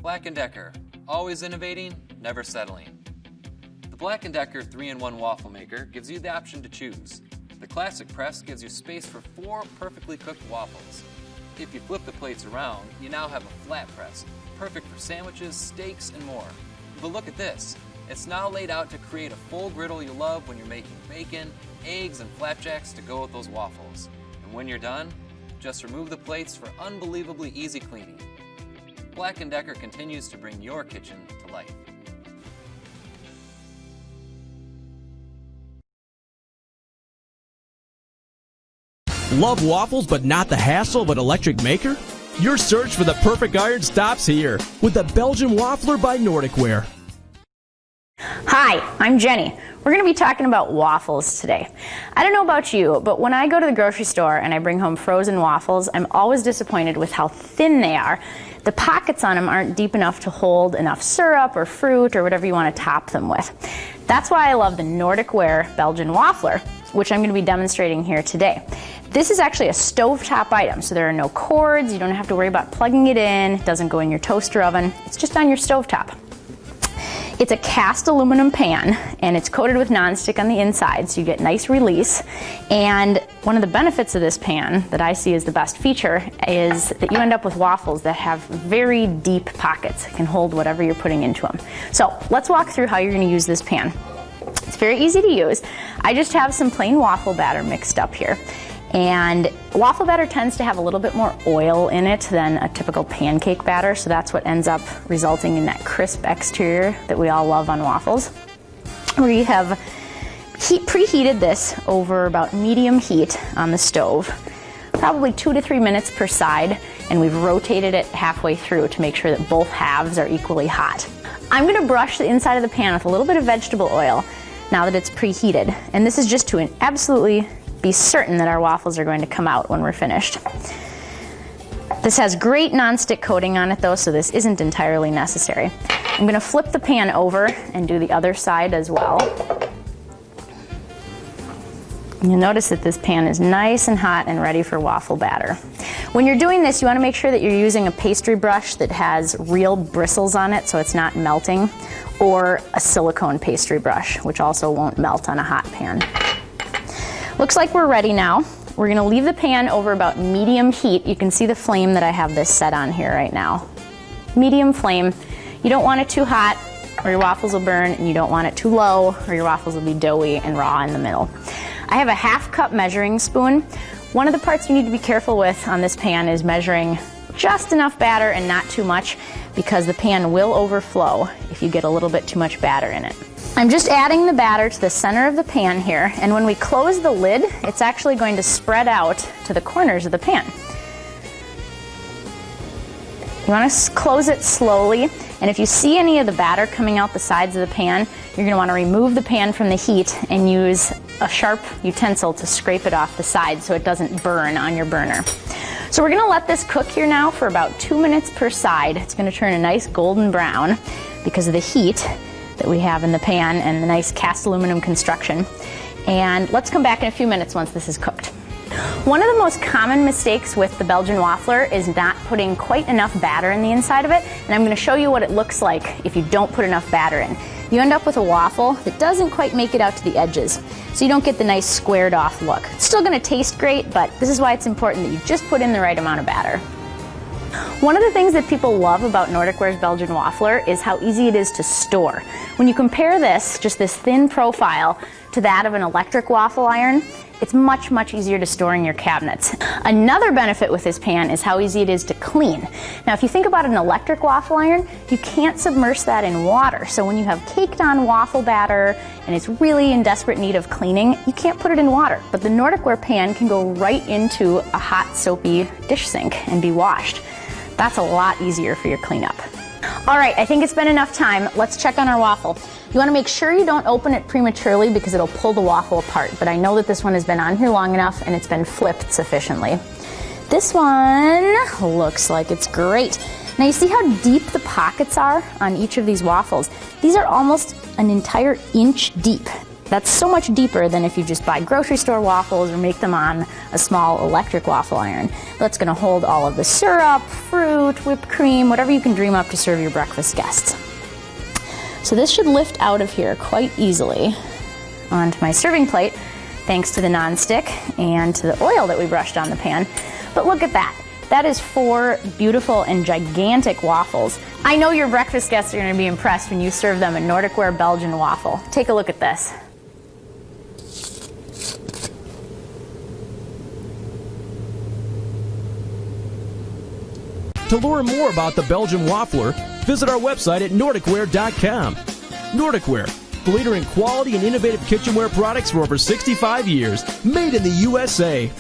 BLACK+DECKER, always innovating, never settling. The BLACK+DECKER 3-in-1 waffle maker gives you the option to choose. The classic press gives you space for 4 perfectly cooked waffles. If you flip the plates around, you now have a flat press, perfect for sandwiches, steaks, and more. But look at this. It's now laid out to create a full griddle you love when you're making bacon, eggs, and flapjacks to go with those waffles. And when you're done, just remove the plates for unbelievably easy cleaning. BLACK+DECKER continues to bring your kitchen to life. Love waffles but not the hassle of an electric maker? Your search for the perfect iron stops here with the Belgian Waffler by Nordicware. Hi, I'm Jenny. We're going to be talking about waffles today. I don't know about you, but when I go to the grocery store and I bring home frozen waffles, I'm always disappointed with how thin they are. The pockets on them aren't deep enough to hold enough syrup or fruit or whatever you want to top them with. That's why I love the Nordicware Belgian Waffler, which I'm going to be demonstrating here today. This is actually a stovetop item, so there are no cords, you don't have to worry about plugging it in, it doesn't go in your toaster oven, it's just on your stovetop. It's a cast aluminum pan and it's coated with nonstick on the inside, so you get nice release. And one of the benefits of this pan that I see as the best feature is that you end up with waffles that have very deep pockets. It can hold whatever you're putting into them. So let's walk through how you're going to use this pan. It's very easy to use. I just have some plain waffle batter mixed up here. And waffle batter tends to have a little bit more oil in it than a typical pancake batter, so that's what ends up resulting in that crisp exterior that we all love on waffles. We have preheated this over about medium heat on the stove, probably 2 to 3 minutes per side, and we've rotated it halfway through to make sure that both halves are equally hot. I'm going to brush the inside of the pan with a little bit of vegetable oil now that it's preheated, and this is just to absolutely be certain that our waffles are going to come out when we're finished. This has great nonstick coating on it though, so this isn't entirely necessary. I'm going to flip the pan over and do the other side as well. You'll notice that this pan is nice and hot and ready for waffle batter. When you're doing this, you want to make sure that you're using a pastry brush that has real bristles on it so it's not melting, or a silicone pastry brush, which also won't melt on a hot pan. Looks like we're ready now. We're going to leave the pan over about medium heat. You can see the flame that I have this set on here right now. Medium flame. You don't want it too hot or your waffles will burn, and you don't want it too low or your waffles will be doughy and raw in the middle. I have a half-cup measuring spoon. One of the parts you need to be careful with on this pan is measuring just enough batter and not too much, because the pan will overflow if you get a little bit too much batter in it. I'm just adding the batter to the center of the pan here, and when we close the lid, it's actually going to spread out to the corners of the pan. You want to close it slowly, and if you see any of the batter coming out the sides of the pan, you're going to want to remove the pan from the heat and use a sharp utensil to scrape it off the side so it doesn't burn on your burner. So we're going to let this cook here now for about 2 minutes per side. It's going to turn a nice golden brown because of the heat that we have in the pan and the nice cast aluminum construction. And let's come back in a few minutes once this is cooked. One of the most common mistakes with the Belgian Waffler is not putting quite enough batter in the inside of it, and I'm going to show you what it looks like if you don't put enough batter in. You end up with a waffle that doesn't quite make it out to the edges, so you don't get the nice squared off look. It's still going to taste great, but this is why it's important that you just put in the right amount of batter. One of the things that people love about Nordicware's Belgian Waffler is how easy it is to store. When you compare this, just this thin profile, to that of an electric waffle iron, it's much, much easier to store in your cabinets. Another benefit with this pan is how easy it is to clean. Now, if you think about an electric waffle iron, you can't submerge that in water. So when you have caked on waffle batter and it's really in desperate need of cleaning, you can't put it in water. But the Nordicware pan can go right into a hot, soapy dish sink and be washed. That's a lot easier for your cleanup. All right, I think it's been enough time. Let's check on our waffle. You want to make sure you don't open it prematurely because it'll pull the waffle apart, but I know that this one has been on here long enough and it's been flipped sufficiently. This one looks like it's great. Now you see how deep the pockets are on each of these waffles? These are almost an entire inch deep. That's so much deeper than if you just buy grocery store waffles or make them on a small electric waffle iron. That's gonna hold all of the syrup, fruit, whipped cream, whatever you can dream up to serve your breakfast guests. So this should lift out of here quite easily onto my serving plate, thanks to the nonstick and to the oil that we brushed on the pan. But look at that. That is 4 beautiful and gigantic waffles. I know your breakfast guests are gonna be impressed when you serve them a Nordicware Belgian waffle. Take a look at this. To learn more about the Belgian Waffler, visit our website at Nordicware.com. Nordicware, the leader in quality and innovative kitchenware products for over 65 years, made in the USA.